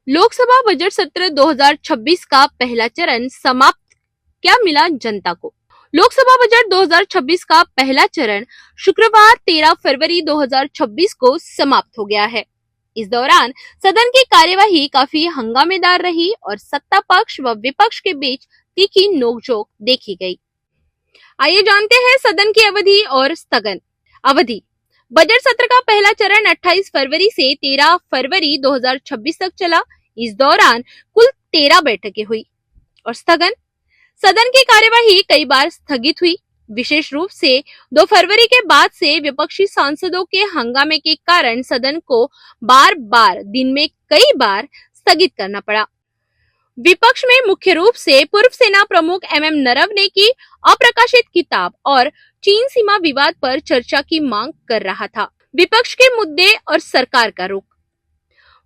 Lok Sabha budget सत्र 2026 का पहला चरण समाप्त, क्या मिला जनता को? लोकसभा बजट 2026 का पहला चरण शुक्रवार 13 फरवरी 2026 को समाप्त हो गया है। इस दौरान सदन की कार्यवाही काफी हंगामेदार रही और सत्ता पक्ष व विपक्ष के बीच तीखी नोकझोंक देखी गई। आइए जानते हैं सदन की अवधि और स्थगन अवधि। बजट सत्र का पहला चरण 28 फरवरी से 13 फरवरी 2026 तक चला। इस दौरान कुल 13 बैठकें हुई और स्थगन। सदन की कार्यवाही कई बार स्थगित हुई, विशेष रूप से 2 फरवरी के बाद से विपक्षी सांसदों के हंगामे के कारण सदन को बार बार दिन में कई बार स्थगित करना पड़ा। विपक्ष में मुख्य रूप से पूर्व सेना प्रमुख एमएम नरवणे की अप्रकाशित किताब और चीन सीमा विवाद पर चर्चा की मांग कर रहा था। विपक्ष के मुद्दे और सरकार का रुख।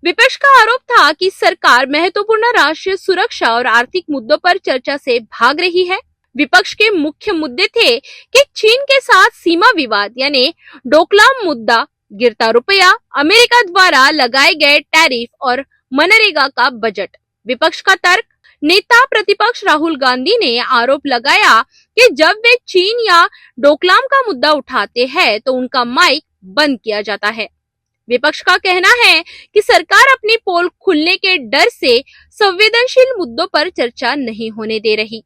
विपक्ष का आरोप था कि सरकार महत्वपूर्ण राष्ट्रीय सुरक्षा और आर्थिक मुद्दों पर चर्चा से भाग रही है। विपक्ष के मुख्य मुद्दे थे कि चीन के साथ सीमा विवाद यानी डोकलाम मुद्दा, गिरता रुपया, अमेरिका द्वारा लगाए गए टैरिफ और मनरेगा का बजट। विपक्ष का तर्क। नेता प्रतिपक्ष राहुल गांधी ने आरोप लगाया कि जब वे चीन या डोकलाम का मुद्दा उठाते हैं तो उनका माइक बंद किया जाता है। विपक्ष का कहना है कि सरकार अपनी पोल खुलने के डर से संवेदनशील मुद्दों पर चर्चा नहीं होने दे रही।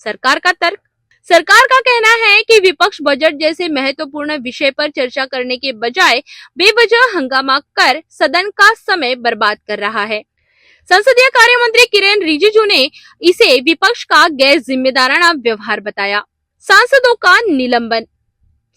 सरकार का तर्क। सरकार का कहना है कि विपक्ष बजट जैसे महत्वपूर्ण विषय पर चर्चा करने के बजाय बेवजह हंगामा कर सदन का समय बर्बाद कर रहा है। संसदीय कार्य मंत्री किरेन रिजिजू ने इसे विपक्ष का गैर जिम्मेदाराना व्यवहार बताया। सांसदों का निलंबन।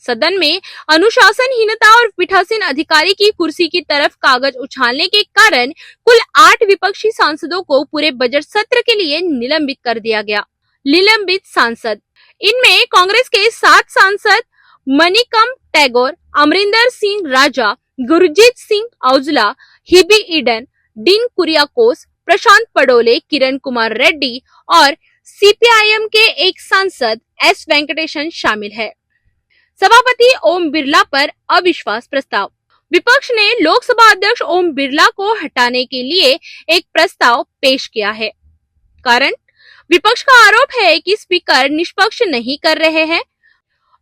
सदन में अनुशासनहीनता और पीठासीन अधिकारी की कुर्सी की तरफ कागज उछालने के कारण कुल 8 विपक्षी सांसदों को पूरे बजट सत्र के लिए निलंबित कर दिया गया। निलंबित सांसद। इनमें कांग्रेस के 7 सांसद मणिकम टैगोर, अमरिंदर सिंह राजा, गुरजीत सिंह औजला, हिबी ईडन, डीन कुरियाकोस, प्रशांत पडोले, किरण कुमार रेड्डी और सीपीआईएम के एक सांसद एस वेंकटेशन शामिल है। सभापति ओम बिरला पर अविश्वास प्रस्ताव। विपक्ष ने लोकसभा अध्यक्ष ओम बिरला को हटाने के लिए एक प्रस्ताव पेश किया है। कारण, विपक्ष का आरोप है कि स्पीकर निष्पक्ष नहीं कर रहे हैं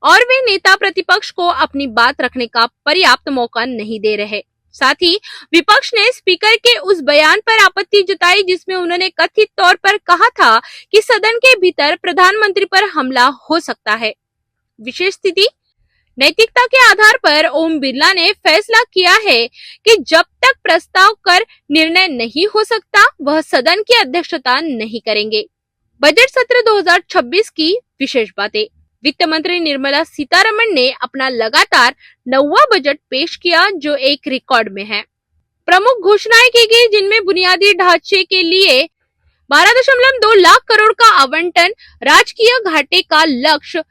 और वे नेता प्रतिपक्ष को अपनी बात रखने का पर्याप्त मौका नहीं दे रहे। साथ ही विपक्ष ने स्पीकर के उस बयान पर आपत्ति जताई जिसमें उन्होंने कथित तौर पर कहा था कि सदन के भीतर प्रधानमंत्री पर हमला हो सकता है। विशेष स्थिति। नैतिकता के आधार पर ओम बिरला ने फैसला किया है कि जब तक प्रस्ताव कर निर्णय नहीं हो सकता वह सदन की अध्यक्षता नहीं करेंगे। बजट सत्र 2026 की विशेष बातें। वित्त मंत्री निर्मला सीतारमण ने अपना लगातार 9वां बजट पेश किया जो एक रिकॉर्ड में है। प्रमुख घोषणाएं की गई जिनमें बुनियादी ढांचे के लिए 12.2 लाख करोड़ का आवंटन, राजकीय घाटे का लक्ष्य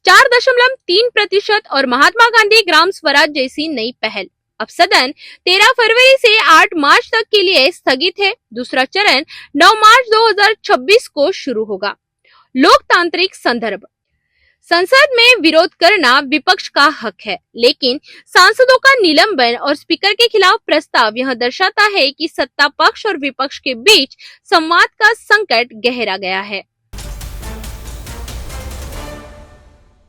4.3% और महात्मा गांधी ग्राम स्वराज जैसी नई पहल। अब सदन 13 फरवरी से 8 मार्च तक के लिए स्थगित है। दूसरा चरण 9 मार्च 2026 को शुरू होगा। लोकतांत्रिक संदर्भ। संसद में विरोध करना विपक्ष का हक है, लेकिन सांसदों का निलंबन और स्पीकर के खिलाफ प्रस्ताव यह दर्शाता है कि सत्ता पक्ष और विपक्ष के बीच संवाद का संकट गहरा गया है।